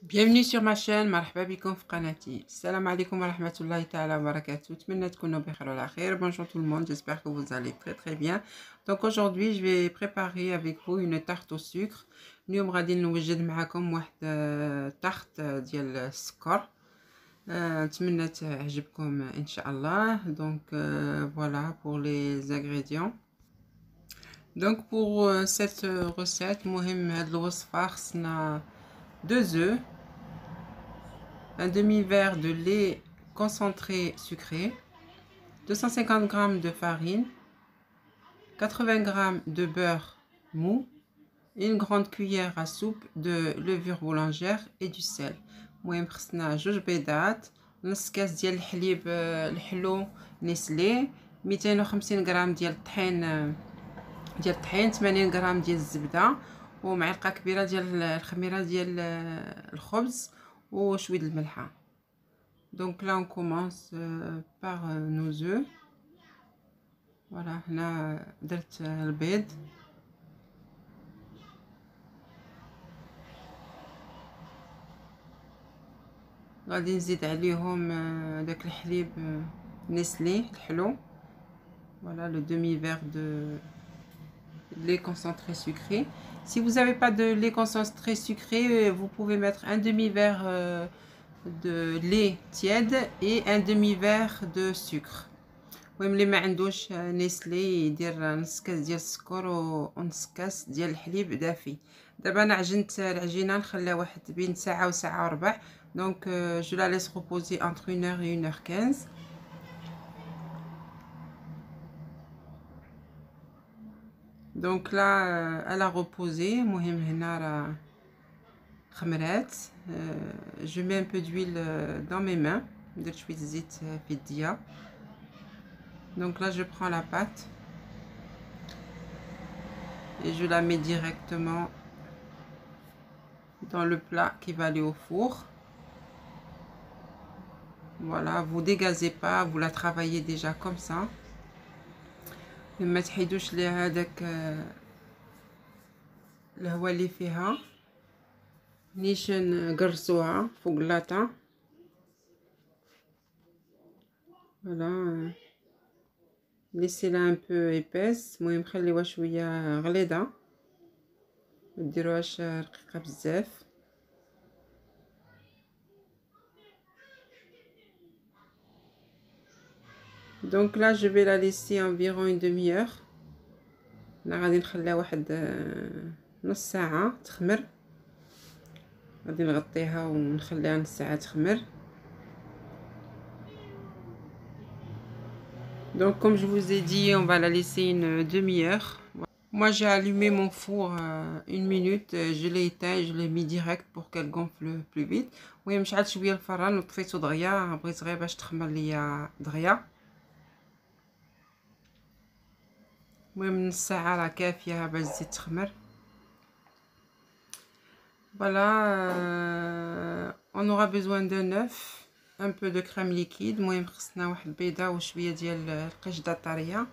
Bienvenue sur ma chaîne, مرحبا بكم في قناتي. السلام عليكم ورحمة الله تعالى وبركاته. أتمنى تكونوا بخير وعلى خير. Bonjour tout le monde, j'espère que vous allez très bien. Donc aujourd'hui, je vais préparer avec vous une tarte au sucre. اليوم غادي نوجد معكم واحد tarte ديال السكر. نتمنى تعجبكم إن شاء الله. Donc voilà pour les ingrédients. Donc pour cette recette, مهم هاد الوصفة خصنا 2 œufs, un demi-verre de lait concentré sucré, 250 g de farine, 80 g de beurre mou, une grande cuillère à soupe de levure boulangère et du sel. المهم خصنا 2 بيضات، نص كاس ديال الحليب الحلو نيسلي، 250 غرام ديال الطحين 80 غرام ديال الزبده، ومعلقه كبيره ديال الخميره ديال الخبز وشويه الملحه. Donc là on commence par nos œufs. Voilà, هنا درت البيض، غادي نزيد عليهم داك الحليب نيسلي الحلو. Voilà le demi-verre de lait concentré sucré. Si vous n'avez pas de lait concentré sucré, vous pouvez mettre un demi-verre de lait tiède et un demi-verre de sucre. المهم اللي ما عندوش نيسلي يدير نص كاس ديال السكر ونص كاس ديال الحليب دافي. دابا انا عجنت العجينه نخليها واحد بين ساعه وساعه وربع. Donc je la laisse reposer entre 1h et 1h15. Donc là elle a reposé. المهم هنا راه خمرات. Je mets un peu d'huile dans mes mains. درت شويه زيت في يديا. Donc là je prends la pâte et je la mets directement dans le plat qui va aller au four. Voilà, vous dégazez pas, vous la travaillez déjà comme ça. ما تحيدوش ليها هذاك الهواء اللي فيها، نيش نقرصوها فوق لاطا. Voilà, laissez-la un peu épaisse. المهم خليوها شويه غليظه، ما ديروهاش رقيقه بزاف. Donc là je vais la laisser environ une demi-heure. انا غادي نخليها واحد نص ساعه تخمر. غادي نغطيها ونخليها نص ساعه تخمر. Donc comme je vous ai dit, on va la laisser une demi-heure. Moi j'ai allumé mon four 1 minute, je l'ai éteint et je l'ai mis direct pour qu'elle gonfle plus vite. المهم شعلت شويه الفران وطفيتو دغيا، بغيت غير باش تخمر ليا دغيا. المهم نص ساعه راه كافيه باش تزيد تخمر. Voilà, on aura besoin d'un œuf, un peu de crème liquide. المهم خصنا واحد البيضه وشويه ديال القشده طريه،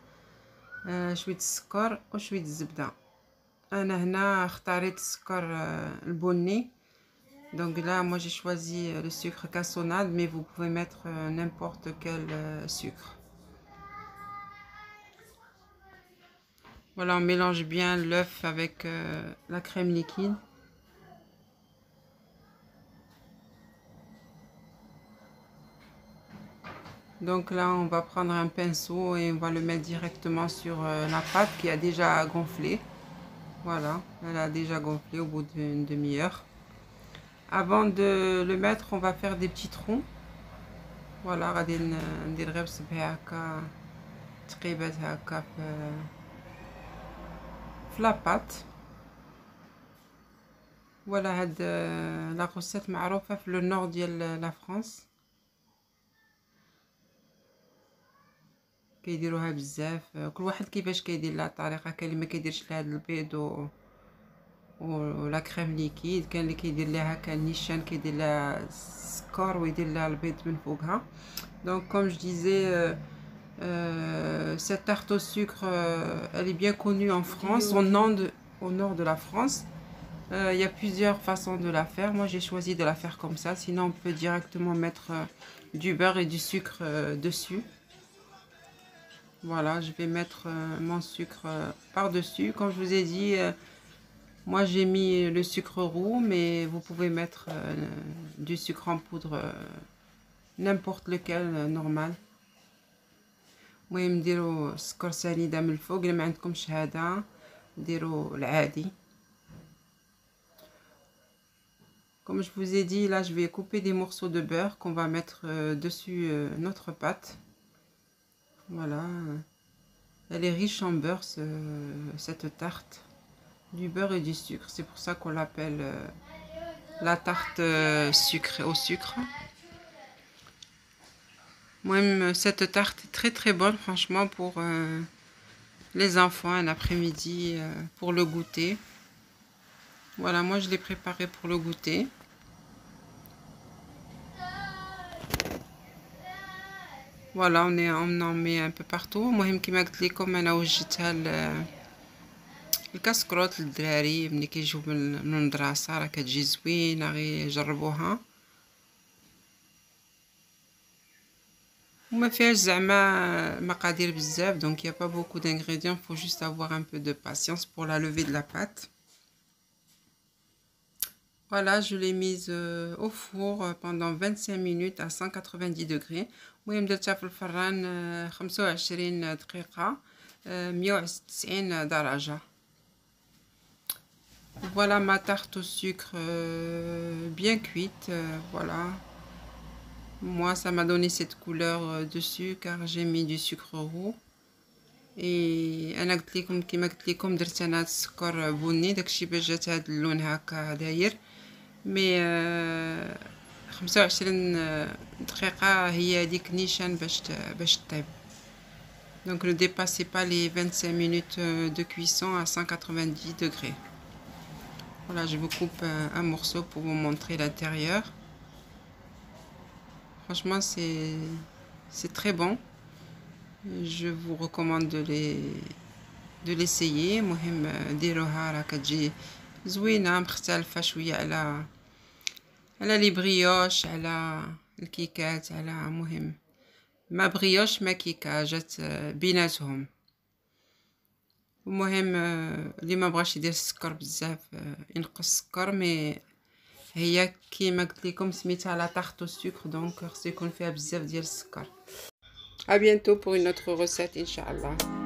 شويه السكر وشويه الزبده. انا هنا اختاريت السكر البني. Donc là moi j'ai choisi le sucre cassonade, mais vous pouvez mettre n'importe quel sucre. Voilà, on mélange bien l'œuf avec la crème liquide. Donc là on va prendre un pinceau et on va le mettre directement sur la pâte qui a déjà gonflé. Voilà, elle a déjà gonflé au bout d'une demi-heure. Avant de le mettre, on va faire des petits troncs. Voilà, غادي ندير غير بصبعي هكا تقيبات هكا في لا بات. Voilà, هاد لا غوسيت معروفه في لو نور ديال لا فرانس، كيديروها بزاف. كل واحد كيفاش كيدير لها الطريقه. كاين اللي ما كيديرش لها البيض ولا كريم ليكيد، كاين اللي كيدير لها هكا النيشان كيدير لها السكر ويدير لها البيض من فوقها. Donc comme je disais, cette tarte au sucre elle est bien connue en France, au nord de la France. Il y a plusieurs façons de la faire. Moi, j'ai choisi de la faire comme ça. Sinon, on peut directement mettre du beurre et du sucre dessus. Voilà, je vais mettre mon sucre par-dessus. Comme je vous ai dit, moi j'ai mis le sucre roux, mais vous pouvez mettre du sucre en poudre, n'importe lequel, normal. المهم ديروا السكر سنيدة من الفوق. الا ما عندكمش هذا ديروا العادي. Comme je vous ai dit, là je vais couper des morceaux de beurre qu'on va mettre dessus notre pâte. Voilà, elle est riche en beurre cette tarte, du beurre et du sucre. C'est pour ça qu'on l'appelle la tarte sucre au sucre. Moi, cette tarte est très très bonne, franchement, pour les enfants, un après-midi, pour le goûter. Voilà, moi je l'ai préparé pour le goûter. Voilà, on en met un peu partout. المهم كيما قلت لكم انا وجدتها الكاسكروط للدراري ملي كيجيو من المدرسه، راه كتجي زوينه، غير جربوها. وما فيهاش زعما مقادير بزاف، donc il y a pas beaucoup d'ingrédients, faut juste avoir un peu de patience pour la levée de la pâte. Voilà, je l'ai mise au four pendant 25 minutes à 190 degrés. المهم درتها في الفران 25 دقيقة 190 درجة. Voilà ma tarte au sucre bien cuite. Voilà. Moi, ça m'a donné cette couleur dessus car j'ai mis du sucre roux. انا قلت لكم كيما قلت لكم درت انا السكر بني، داكشي باش جات هاد اللون هكا داير. مي 25 دقيقة هي هذيك نيشان باش طيب. Donc ne dépassez pas les 25 minutes de cuisson à 190 degrés. Voilà, je vous coupe un morceau pour vous montrer l'intérieur. Franchement, c'est très bon. Je vous recommande de l'essayer. مهم ديروها راه كتجي زوينة مختلفة شوية على لي بريوش، على الكيكات، على مهم ما بريوش ما كيكه، جات بيناتهم. المهم اللي ما بغاش يدير السكر بزاف ينقص السكر، مي هي كيما قلت لكم سميتها لا تارت او سكر، دونك خصو يكون فيها بزاف ديال السكر. À bientôt pour une autre recette, Inch'Allah.